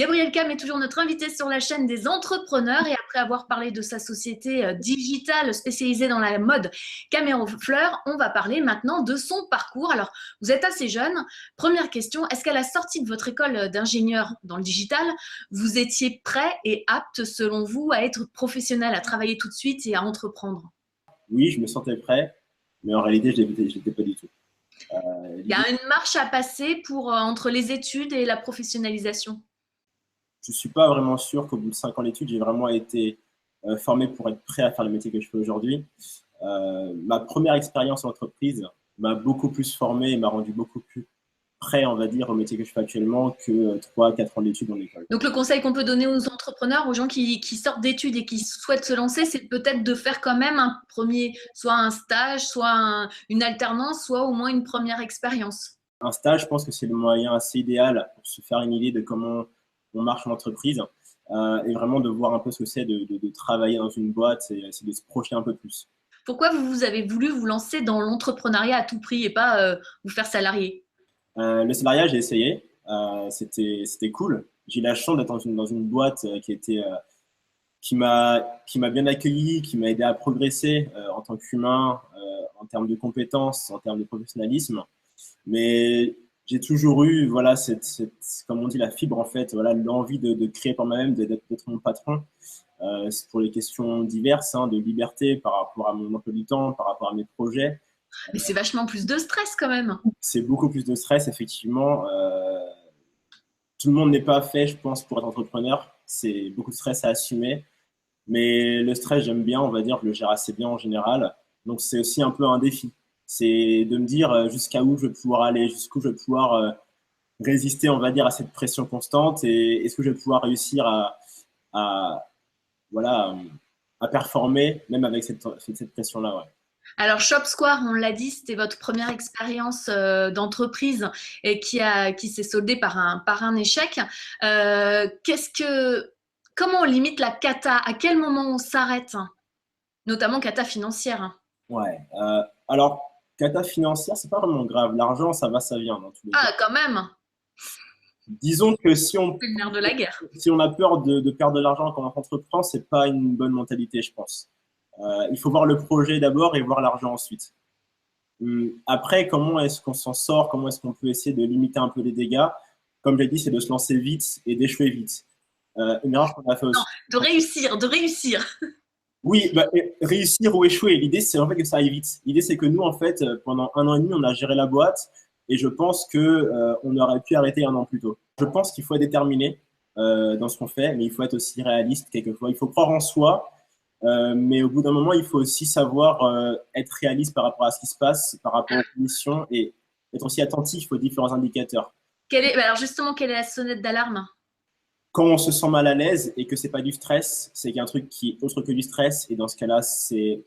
Gabriel Cam est toujours notre invité sur la chaîne des entrepreneurs et après avoir parlé de sa société digitale spécialisée dans la mode Caméo Fleur, on va parler maintenant de son parcours. Alors, vous êtes assez jeune. Première question, est-ce qu'à la sortie de votre école d'ingénieur dans le digital, vous étiez prêt et apte, selon vous, à être professionnel, à travailler tout de suite et à entreprendre? Oui, je me sentais prêt, mais en réalité, je l'étais pas du tout. Il y a une marche à passer pour entre les études et la professionnalisation. Je suis pas vraiment sûr qu'au bout de 5 ans d'études, j'ai vraiment été formé pour être prêt à faire le métier que je fais aujourd'hui. Ma première expérience en entreprise m'a beaucoup plus formé et m'a rendu beaucoup plus prêt, on va dire, au métier que je fais actuellement que 3, 4 ans d'études en école. Donc, le conseil qu'on peut donner aux entrepreneurs, aux gens qui sortent d'études et qui souhaitent se lancer, c'est peut-être de faire quand même un premier, soit un stage, soit une alternance, soit au moins une première expérience. Un stage, je pense que c'est le moyen assez idéal pour se faire une idée de comment on marche en entreprise et vraiment de voir un peu ce que c'est de travailler dans une boîte et essayer de se projeter un peu plus. Pourquoi vous avez voulu vous lancer dans l'entrepreneuriat à tout prix et pas vous faire salarié? Le salariat, j'ai essayé. C'était cool. J'ai eu la chance d'être dans une boîte qui m'a bien accueilli, qui m'a aidé à progresser en tant qu'humain, en termes de compétences, en termes de professionnalisme. Mais j'ai toujours eu, voilà, comme on dit, la fibre en fait, voilà, l'envie de créer par moi-même, d'être mon patron. C'est pour les questions diverses, hein, de liberté par rapport à mon emploi du temps, par rapport à mes projets. Mais c'est vachement plus de stress quand même. C'est beaucoup plus de stress, effectivement. Tout le monde n'est pas fait, je pense, pour être entrepreneur. C'est beaucoup de stress à assumer. Mais le stress, j'aime bien, on va dire, je le gère assez bien en général. Donc, c'est aussi un peu un défi. C'est de me dire jusqu'à où je vais pouvoir aller, jusqu'où je vais pouvoir résister, on va dire, à cette pression constante et est-ce que je vais pouvoir réussir à, voilà, à performer, même avec cette pression-là. Ouais. Alors, Shop Square, on l'a dit, c'était votre première expérience d'entreprise et qui s'est soldée par un échec. Comment on limite la cata? À quel moment on s'arrête? Notamment cata financière. Ouais. Alors, cata financière, c'est pas vraiment grave. L'argent, ça va, ça vient dans tous les cas. Ah, quand même, Disons que c'est le nerf de la guerre. si on a peur de perdre de l'argent quand on entreprend, c'est pas une bonne mentalité, je pense. Il faut voir le projet d'abord et voir l'argent ensuite. Après, comment est-ce qu'on s'en sort? Comment est-ce qu'on peut essayer de limiter un peu les dégâts? Comme j'ai dit, c'est de se lancer vite et d'échouer vite. Une erreur qu'on a fait Non, aussi. de réussir. Oui, bah, réussir ou échouer. L'idée, c'est en fait que ça aille vite. L'idée, c'est que nous, en fait, pendant 1 an et demi, on a géré la boîte et je pense que on aurait pu arrêter 1 an plus tôt. Je pense qu'il faut être déterminé dans ce qu'on fait, mais il faut être aussi réaliste quelquefois. Il faut croire en soi, mais au bout d'un moment, il faut aussi savoir être réaliste par rapport à ce qui se passe, par rapport aux missions et être aussi attentif aux différents indicateurs. Alors justement, quelle est la sonnette d'alarme? Quand on se sent mal à l'aise et que c'est pas du stress, c'est qu'il y a un truc qui est autre que du stress et dans ce cas-là, c'est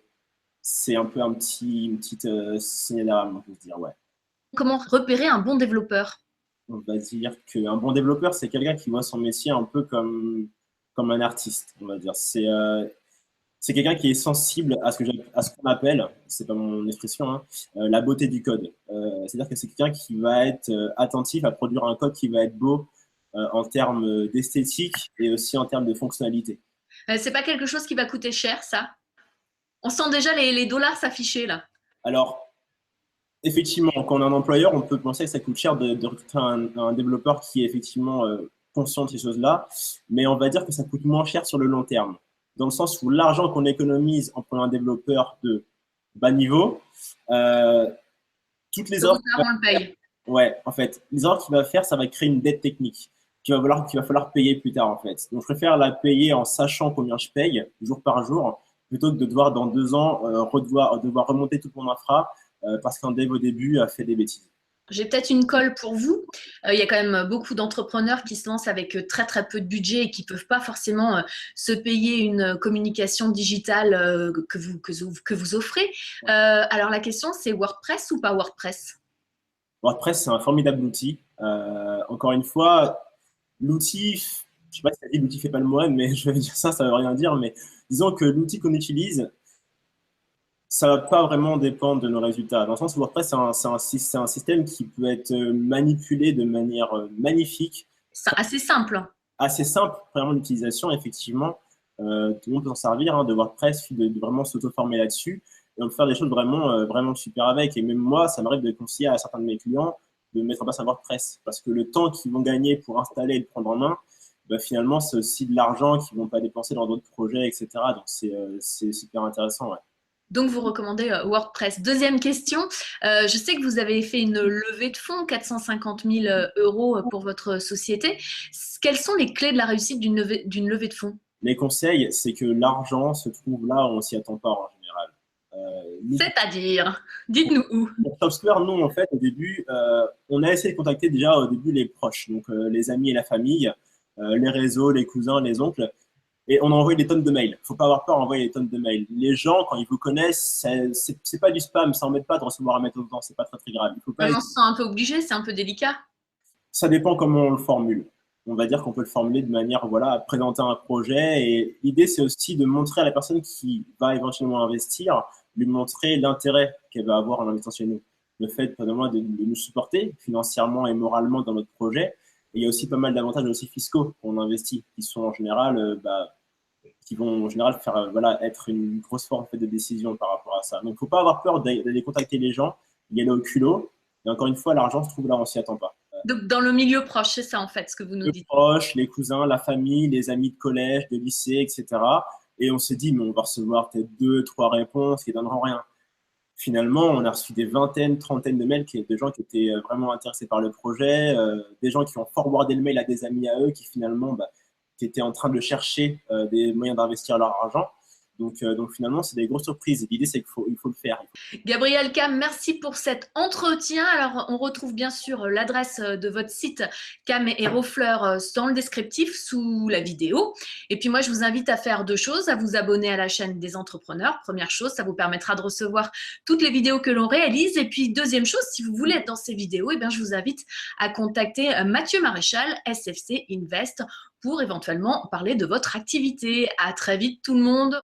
un peu une petite signal d'alarme, on peut se dire, ouais. Comment repérer un bon développeur? On va dire qu'un bon développeur, c'est quelqu'un qui voit son métier un peu comme un artiste, on va dire. C'est quelqu'un qui est sensible à ce qu'on appelle, c'est pas mon expression, hein, la beauté du code. C'est-à-dire que c'est quelqu'un qui va être attentif à produire un code qui va être beau en termes d'esthétique et aussi en termes de fonctionnalité. C'est pas quelque chose qui va coûter cher, ça? On sent déjà les dollars s'afficher là. Alors, effectivement, quand on est un employeur, on peut penser que ça coûte cher de recruter un développeur qui est effectivement conscient de ces choses-là, mais on va dire que ça coûte moins cher sur le long terme, dans le sens où l'argent qu'on économise en prenant un développeur de bas niveau, euh, toutes les Tôt ou heures, tard, on le paye. ouais, en fait, les heures qu'il va faire, ça va créer une dette technique qu'il va falloir payer plus tard, en fait. Donc, je préfère la payer en sachant combien je paye, jour par jour, plutôt que de devoir, dans 2 ans, devoir remonter toute mon infra parce qu'un dev au début a fait des bêtises. J'ai peut-être une colle pour vous. Il y a quand même beaucoup d'entrepreneurs qui se lancent avec très très peu de budget et qui ne peuvent pas forcément se payer une communication digitale que vous offrez. Alors la question, c'est WordPress ou pas WordPress? WordPress, c'est un formidable outil. Encore une fois, l'outil, je sais pas si ça dit l'outil fait pas le moine, mais je vais dire ça veut rien dire, mais disons que l'outil qu'on utilise, ça va pas vraiment dépendre de nos résultats. Dans le sens où WordPress, c'est un système qui peut être manipulé de manière magnifique. C'est assez simple. assez simple, premièrement, d'utilisation, effectivement. Tout le monde peut s'en servir, hein, de WordPress, de vraiment s'auto-former là-dessus. Et on peut faire des choses vraiment, vraiment super avec. Et même moi, ça m'arrive de conseiller à certains de mes clients de mettre en place un WordPress. Parce que le temps qu'ils vont gagner pour installer et le prendre en main, bah, finalement, c'est aussi de l'argent qu'ils ne vont pas dépenser dans d'autres projets, etc. Donc, c'est super intéressant. Ouais. Donc, vous recommandez WordPress. Deuxième question, je sais que vous avez fait une levée de fonds, 450 000 euros pour votre société. Quelles sont les clés de la réussite d'une levée de fonds? Les conseils, c'est que l'argent se trouve là où on s'y attend pas en général. C'est-à-dire, dites-nous où. Pour Top Square, nous, en fait, au début, on a essayé de contacter déjà au début les proches, donc les amis et la famille, les réseaux, les cousins, les oncles, et on a envoyé des tonnes de mails. Faut pas avoir peur d'envoyer des tonnes de mails. Les gens, quand ils vous connaissent, c'est pas du spam, ça embête pas de recevoir un mail au temps, c'est pas très très grave. Il faut pas. On se sent un peu obligé, c'est un peu délicat. Ça dépend comment on le formule. On va dire qu'on peut le formuler de manière, voilà, à présenter un projet. Et l'idée, c'est aussi de montrer à la personne qui va éventuellement investir, lui montrer l'intérêt qu'elle va avoir en investissant chez nous. Le fait, notamment, de nous supporter financièrement et moralement dans notre projet. Et il y a aussi pas mal d'avantages aussi fiscaux qu'on investit, qui sont en général, qui vont en général faire, voilà, être une grosse force en fait, de décision par rapport à ça. Donc, il ne faut pas avoir peur d'aller contacter les gens, y aller au culot. Et encore une fois, l'argent se trouve là, on s'y attend pas. Donc, dans le milieu proche, c'est ça en fait ce que vous nous Les dites. proches, les cousins, la famille, les amis de collège, de lycée, etc. Et on s'est dit, mais on va recevoir peut-être 2, 3 réponses qui ne donneront rien. Finalement, on a reçu des vingtaines, trentaines de mails de gens qui étaient vraiment intéressés par le projet, des gens qui ont forwardé le mail à des amis à eux qui finalement qui étaient en train de chercher des moyens d'investir leur argent. Donc finalement, c'est des grosses surprises. L'idée, c'est qu'il faut le faire. Gabriel Cam, merci pour cet entretien. Alors, on retrouve bien sûr l'adresse de votre site Cam et Hérofleur dans le descriptif sous la vidéo. Et puis moi, je vous invite à faire deux choses, à vous abonner à la chaîne des entrepreneurs. Première chose, ça vous permettra de recevoir toutes les vidéos que l'on réalise. Et puis deuxième chose, si vous voulez être dans ces vidéos, eh bien, je vous invite à contacter Mathieu Maréchal, SFC Invest, pour éventuellement parler de votre activité. À très vite tout le monde.